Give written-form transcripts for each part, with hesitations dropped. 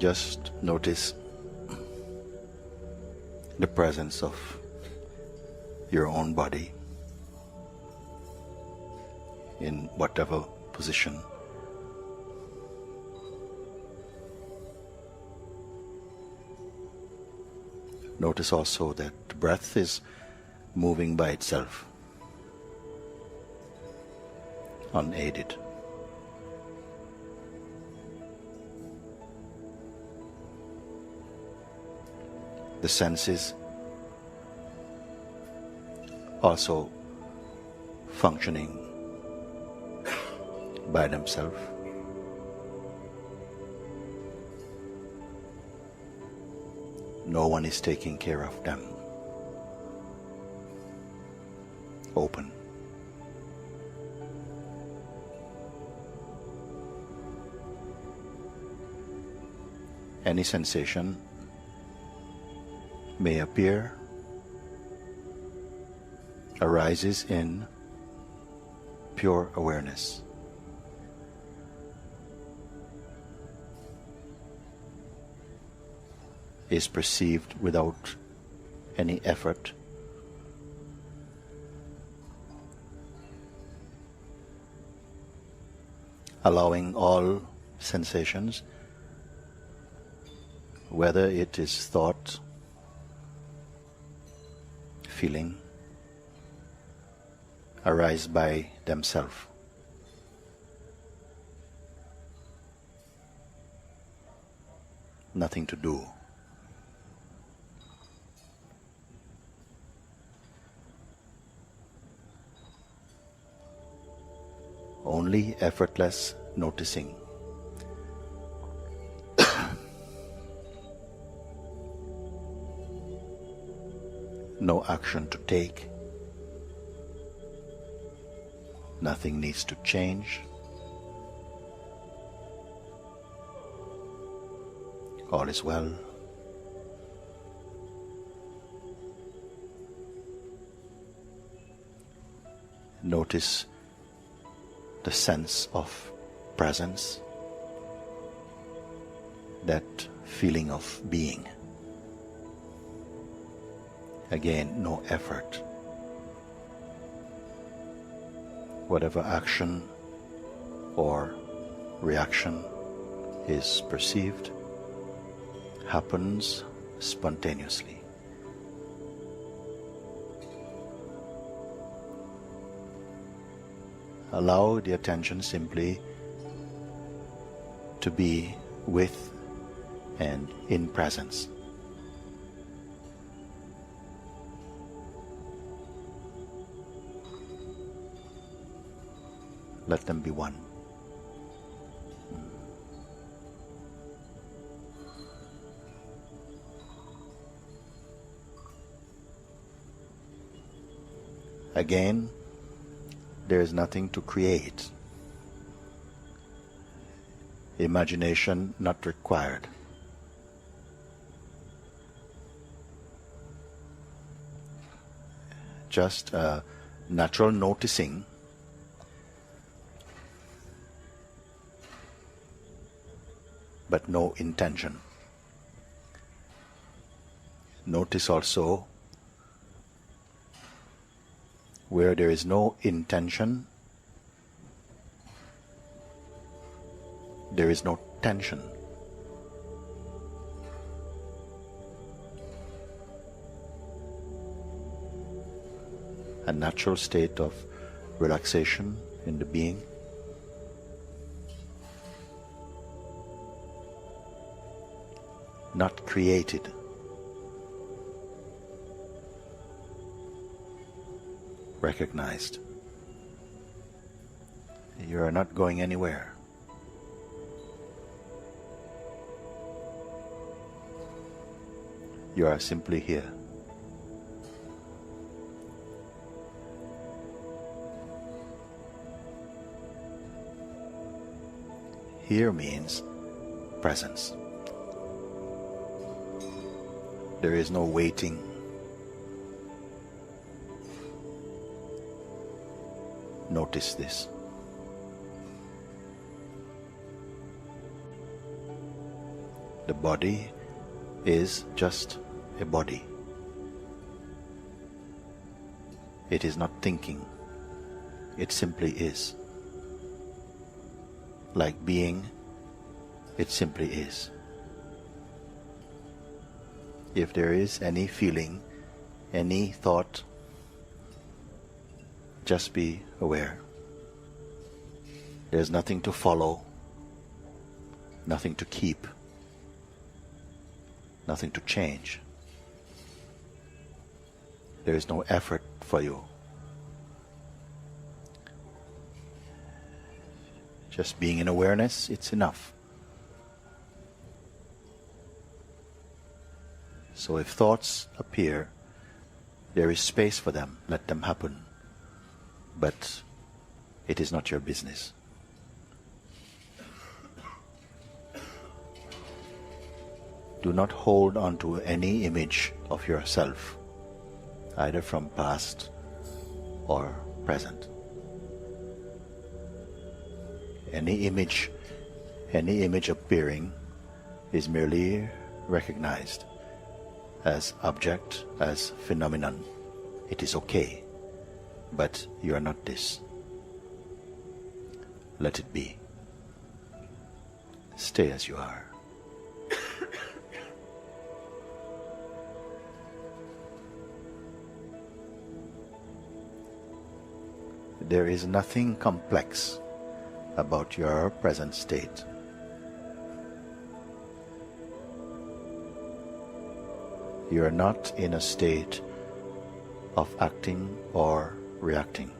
Just notice the presence of your own body in whatever position. Notice also that the breath is moving by itself, unaided. The senses also functioning by themselves. No one is taking care of them. Open. Any sensation may appear, arises in pure awareness. Is perceived without any effort. Allowing all sensations, whether it is thought, feeling, arise by themselves. Nothing to do. Only effortless noticing. No action to take. Nothing needs to change. All is well. Notice the sense of presence, that feeling of being. Again, no effort. Whatever action or reaction is perceived happens spontaneously. Allow the attention simply to be with and in presence. Let them be one. Again, there is nothing to create. Imagination not required. Just a natural noticing but no intention. Notice also where there is no intention, there is no tension. A natural state of relaxation in the being. Not created. Recognized. You are not going anywhere. You are simply here. Here means presence. There is no waiting. Notice this. The The body is just a body. It is not thinking. It simply is. Like being, it simply is. If there is any feeling, any thought, just be aware. There's nothing to follow, nothing to keep, nothing to change. There is no effort for you. Just being in awareness, it's enough. So if thoughts appear, there is space for them, let them happen. But it is not your business. Do not hold on to any image of yourself, either from past or present. Any image appearing is merely recognized as object, as phenomenon. It is okay, but you are not this. Let it be. Stay as you are. There is nothing complex about your present state. You are not in a state of acting or reacting.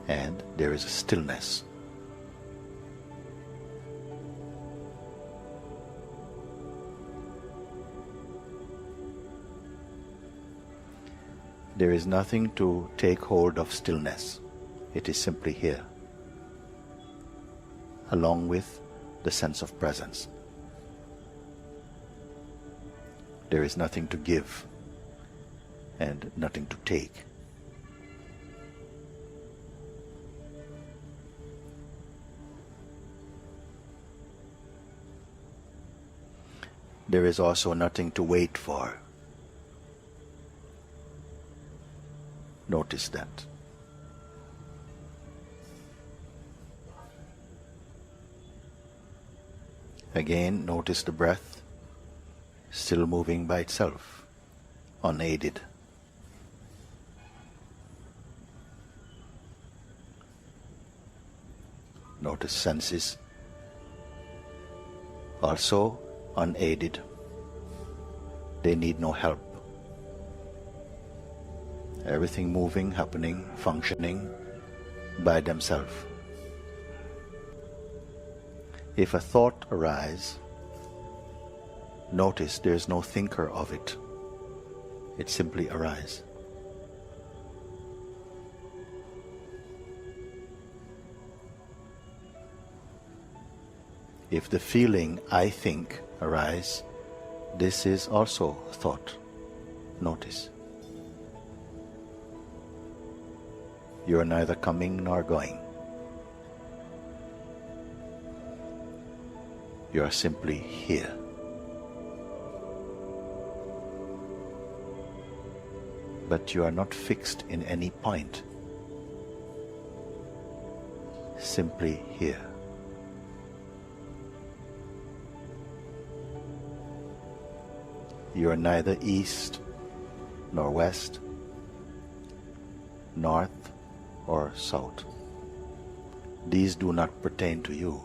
And there is a stillness. There is nothing to take hold of stillness. It is simply here, along with the sense of presence. There is nothing to give and nothing to take. There is also nothing to wait for. Notice that. Again, notice the breath still moving by itself, unaided. Notice senses, also unaided. They need no help. Everything moving, happening, functioning by themselves. If a thought arises, notice there is no thinker of it. It simply arises. If the feeling I think arises, this is also thought. Notice. You are neither coming nor going. You are simply here. But you are not fixed in any point. Simply here. You are neither east nor west, north or south. These do not pertain to you.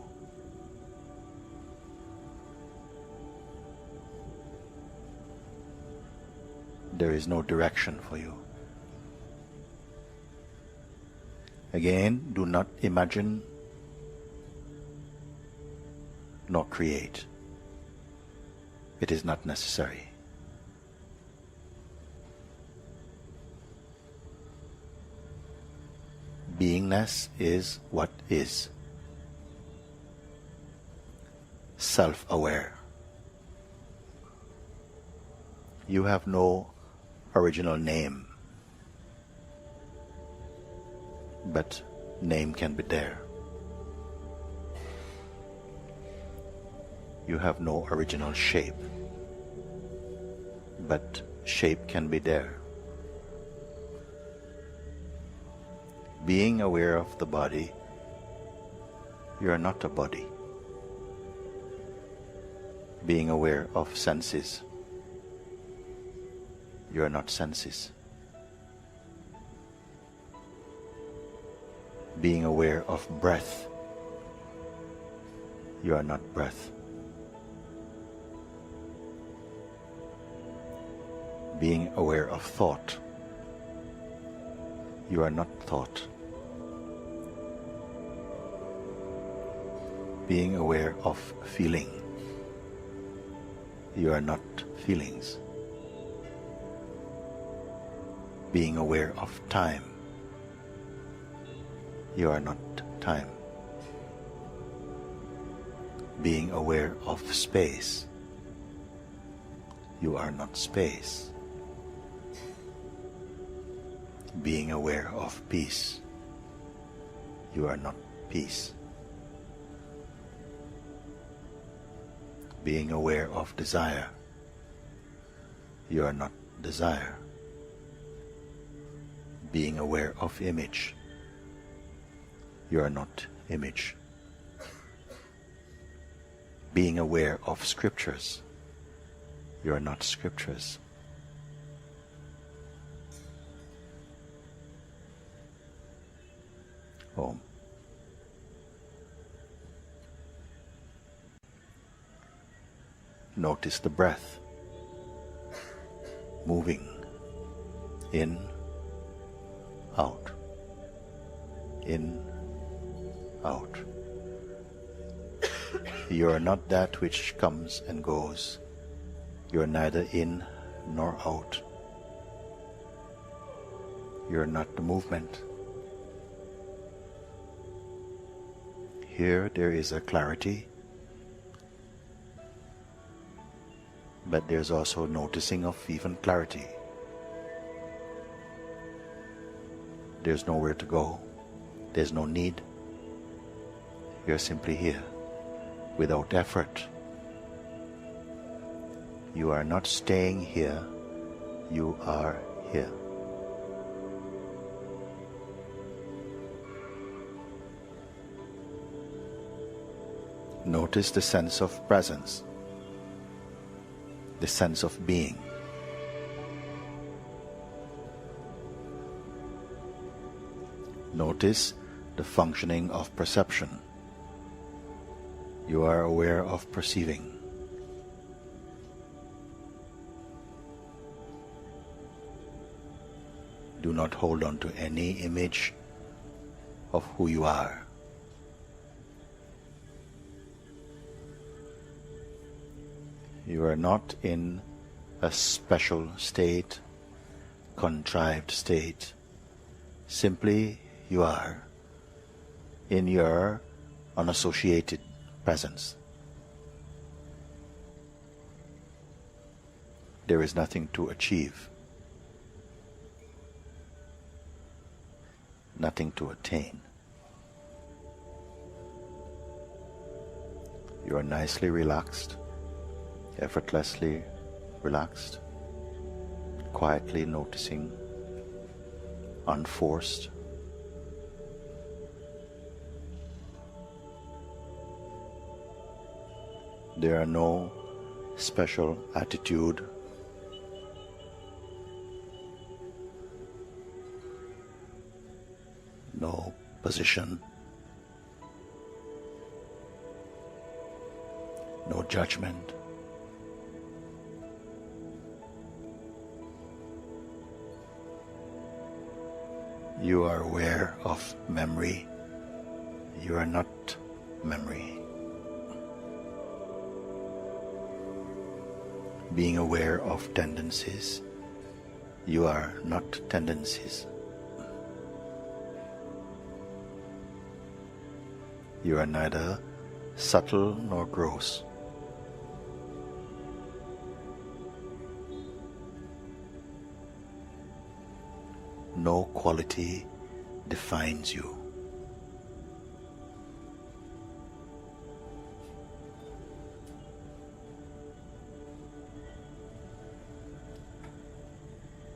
There is no direction for you. Again, do not imagine nor create. It is not necessary. Beingness is what is. Self-aware. You have no original name, but name can be there. You have no original shape, but shape can be there. Being aware of the body, you are not a body. Being aware of senses, you are not senses. Being aware of breath, you are not breath. Being aware of thought, you are not thought. Being aware of feeling, you are not feelings. Being aware of time, you are not time. Being aware of space, you are not space. Being aware of peace, you are not peace. Being aware of desire, you are not desire. Being aware of image, you are not image. Being aware of scriptures, you are not scriptures. Om. Notice the breath moving in, out, in, out. You are not that which comes and goes. You are neither in nor out. You are not the movement. Here there is a clarity, but there's also noticing of even clarity. There's nowhere to go. There's no need. You're simply here, without effort. You are not staying here. You are here. Notice the sense of presence, the sense of being. Notice the functioning of perception. You are aware of perceiving. Do not hold on to any image of who you are. You are not in a special state, contrived state. Simply you are in your unassociated presence. There is nothing to achieve, nothing to attain. You are nicely relaxed, effortlessly relaxed, quietly noticing, unforced. There are no special attitude, no position, no judgment. You are aware of memory. You are not memory. Being aware of tendencies. You are not tendencies. You are neither subtle nor gross. No quality defines you.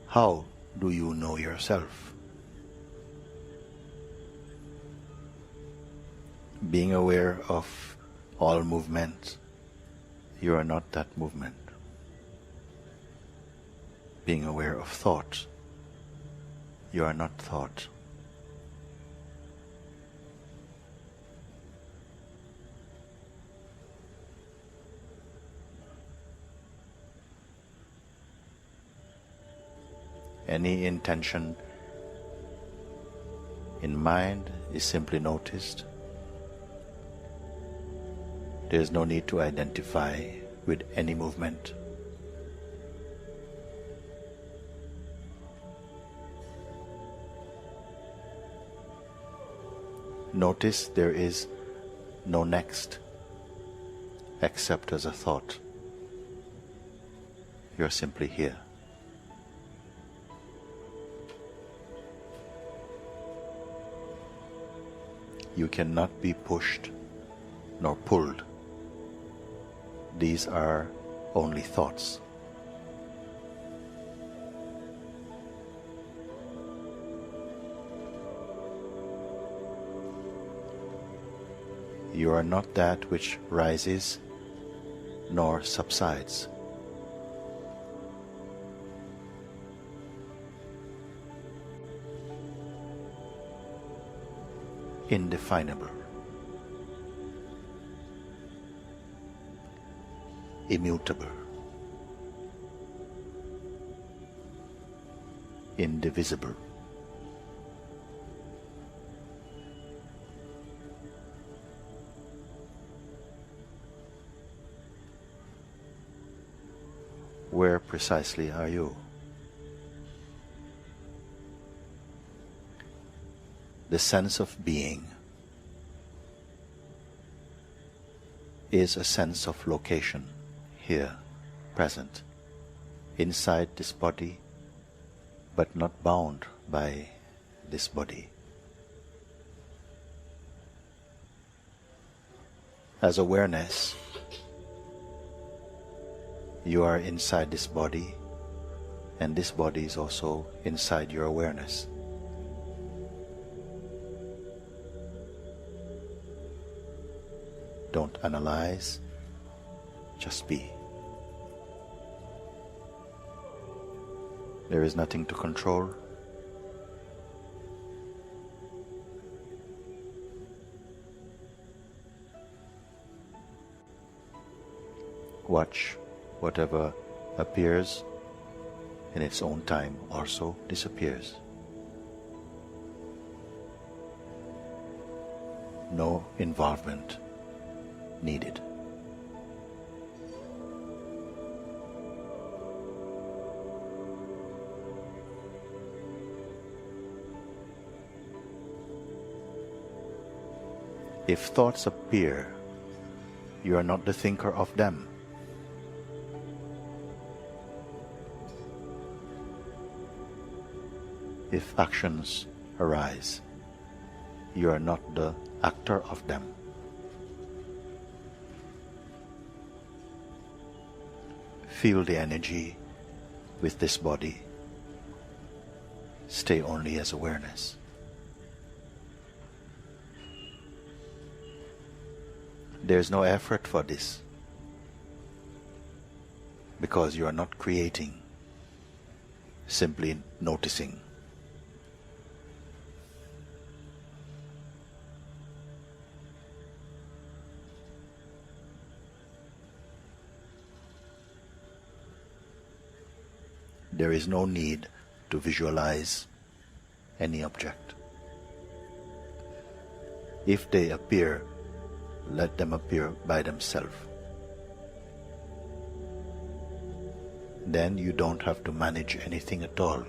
How do you know yourself? Being aware of all movement, you are not that movement. Being aware of thought, you are not thought. Any intention in mind is simply noticed. There is no need to identify with any movement. Notice there is no next except as a thought. You are simply here. You cannot be pushed nor pulled. These are only thoughts. You are not that which rises nor subsides. Indefinable, immutable, indivisible. Where precisely are you? The sense of being is a sense of location, here, present, inside this body, but not bound by this body. As awareness, you are inside this body, and this body is also inside your awareness. Don't analyze, just be. There is nothing to control. Watch whatever appears in its own time also disappears. No involvement needed. If thoughts appear, you are not the thinker of them. If actions arise, you are not the actor of them. Feel the energy with this body. Stay only as awareness. There is no effort for this, because you are not creating, simply noticing. There is no need to visualize any object. If they appear, let them appear by themselves. Then you don't have to manage anything at all.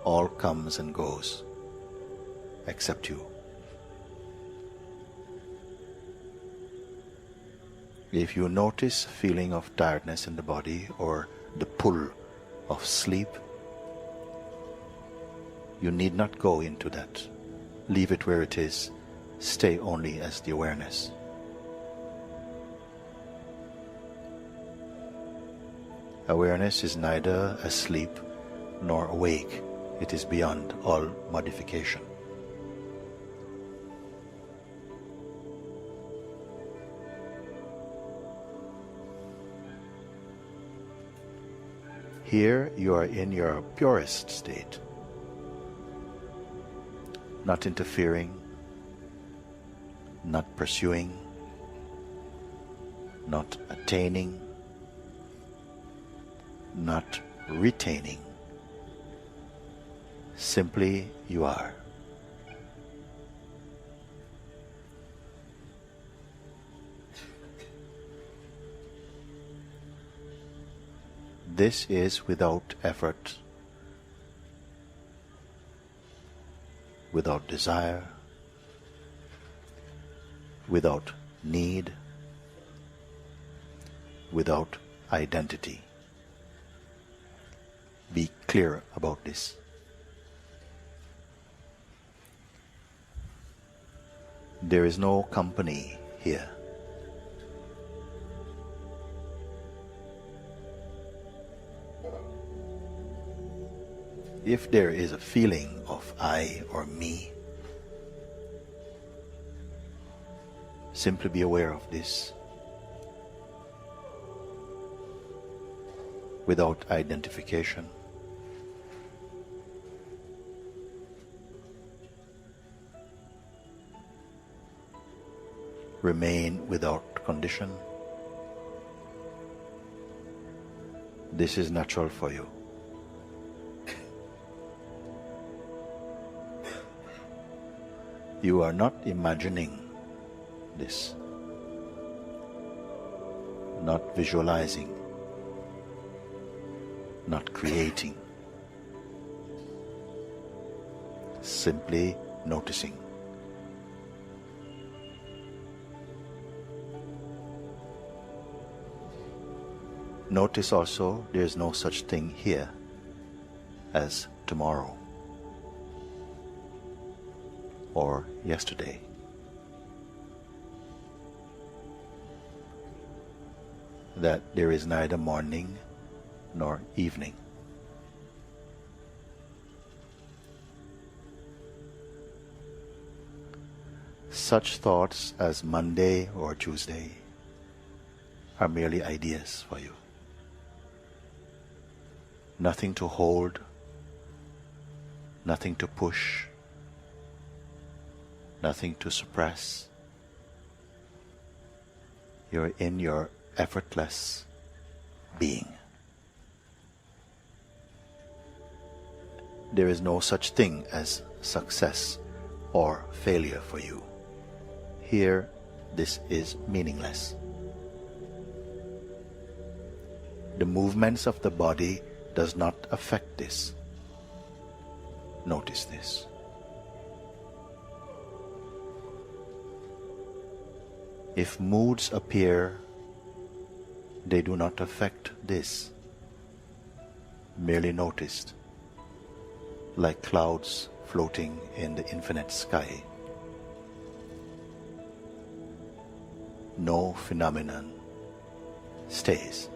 All comes and goes, except you. If you notice a feeling of tiredness in the body or the pull of sleep, you need not go into that. Leave it where it is. Stay only as the awareness. Awareness is neither asleep nor awake. It is beyond all modification. Here you are in your purest state, not interfering, not pursuing, not attaining, not retaining. Simply you are. This is without effort, without desire, without need, without identity. Be clear about this. There is no company here. If there is a feeling of I or me, simply be aware of this without identification. Remain without condition. This is natural for you. You are not imagining this, not visualizing, not creating, simply noticing. Notice also there is no such thing here as tomorrow or yesterday. That there is neither morning nor evening. Such thoughts as Monday or Tuesday are merely ideas for you. Nothing to hold, nothing to push, nothing to suppress. You're in your effortless being. There is no such thing as success or failure for you. Here, this is meaningless. The movements of the body does not affect this. Notice this. If moods appear, they do not affect this. Merely noticed, like clouds floating in the infinite sky. No phenomenon stays.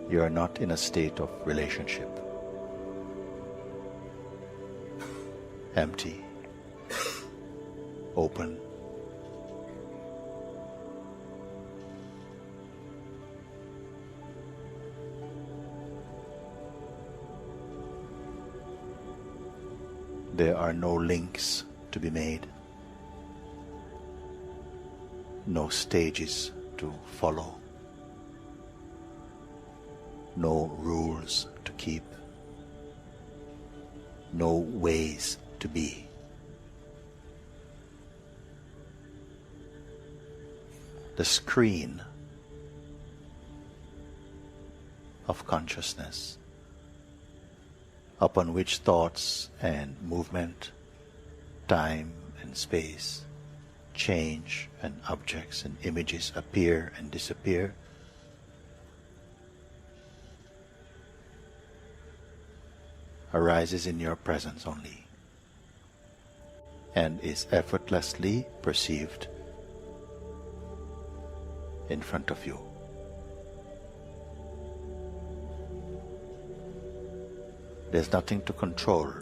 You are not in a state of relationship. Empty, open. There are no links to be made, no stages to follow, no rules to keep, no ways to be. The screen of consciousness upon which thoughts and movement, time and space, change and objects and images appear and disappear, arises in your presence only and is effortlessly perceived in front of you. There's nothing to control.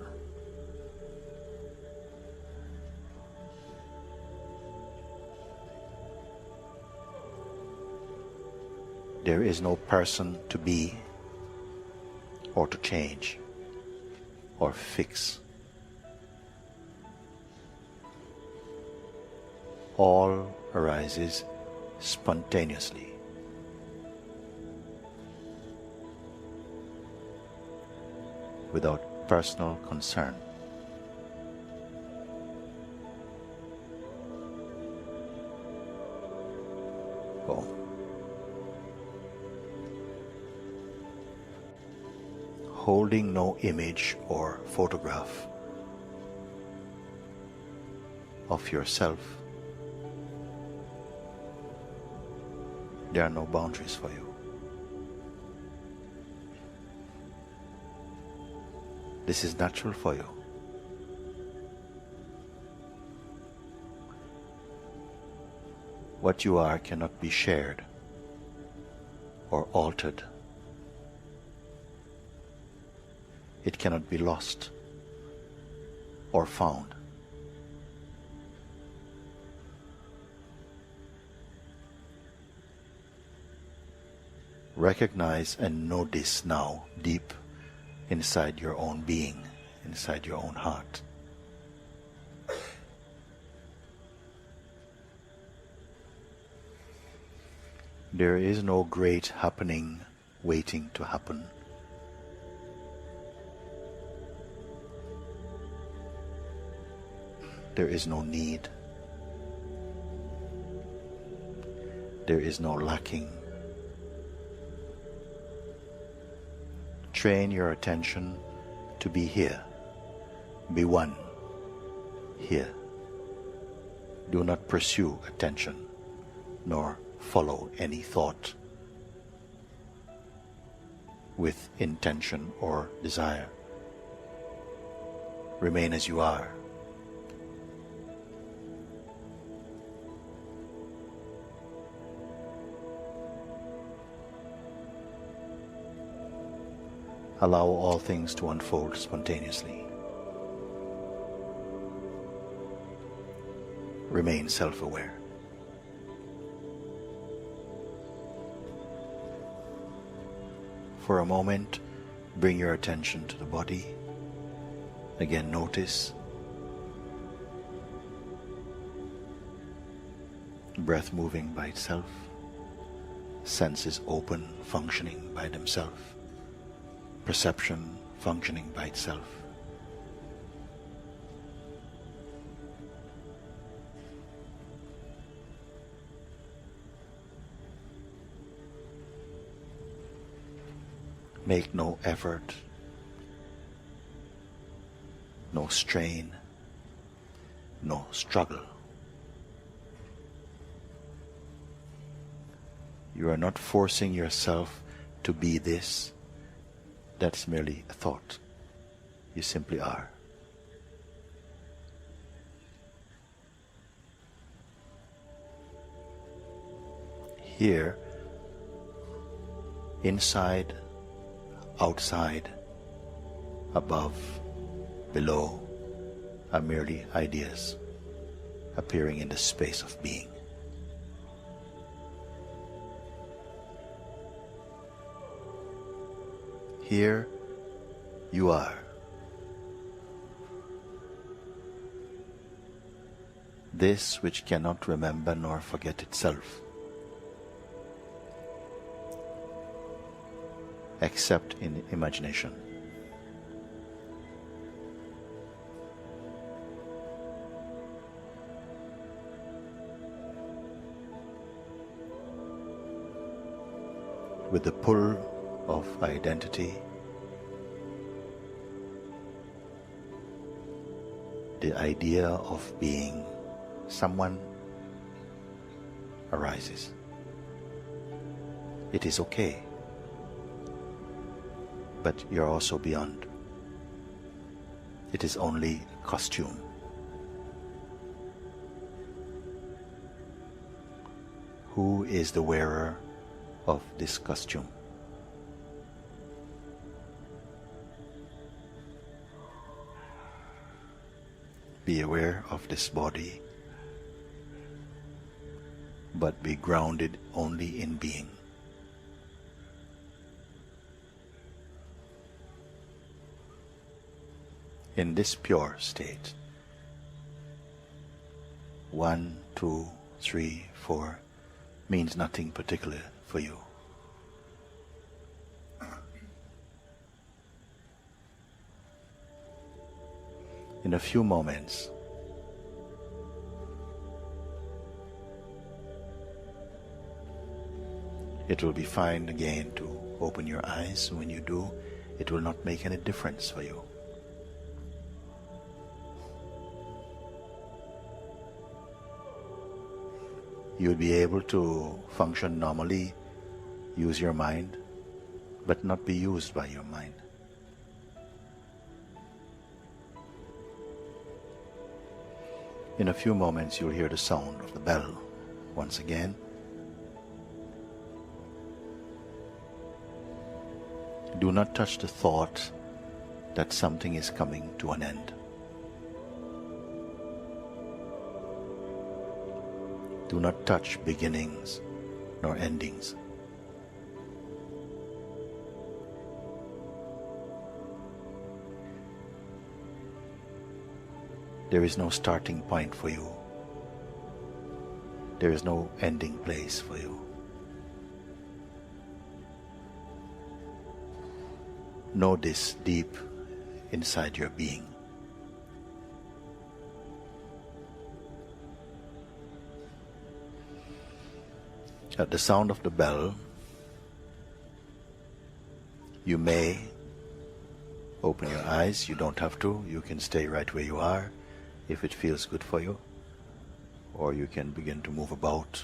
There is no person to be or to change or fix. All arises spontaneously. Without personal concern. Oh. Holding no image or photograph of yourself, there are no boundaries for you. This is natural for you. What you are cannot be shared or altered. It cannot be lost or found. Recognize and know this now deep inside your own being, inside your own heart. There is no great happening waiting to happen. There is no need. There is no lacking. Train your attention to be here. Be one here. Do not pursue attention, nor follow any thought with intention or desire. Remain as you are. Allow all things to unfold spontaneously. Remain self-aware. For a moment, bring your attention to the body. Again, notice. Breath moving by itself. Senses open, functioning by themselves. Perception functioning by itself. Make no effort, no strain, no struggle. You are not forcing yourself to be this. That's merely a thought. You simply are. Here, inside, outside, above, below, are merely ideas appearing in the space of being. Here you are. This which cannot remember nor forget itself, except in imagination. With the pull of identity, the idea of being someone arises. It is okay, but you're also beyond. It is only costume. Who is the wearer of this costume? Be aware of this body, but be grounded only in being. In this pure state, 1, 2, 3, 4 means nothing particular for you. In a few moments, it will be fine again to open your eyes. When you do, it will not make any difference for you. You'll be able to function normally, use your mind, but not be used by your mind. In a few moments, you'll hear the sound of the bell once again. Do not touch the thought that something is coming to an end. Do not touch beginnings nor endings. There is no starting point for you. There is no ending place for you. Know this deep inside your being. At the sound of the bell, you may open your eyes. You don't have to. You can stay right where you are if it feels good for you, or you can begin to move about.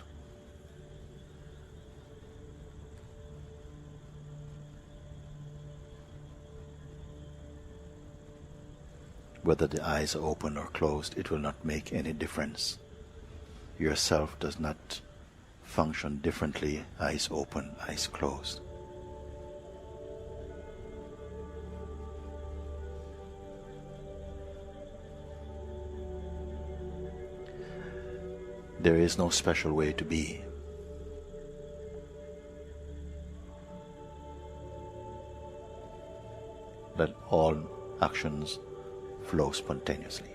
Whether the eyes are open or closed, it will not make any difference. Yourself does not function differently, eyes open, eyes closed. There is no special way to be. Let all actions flow spontaneously.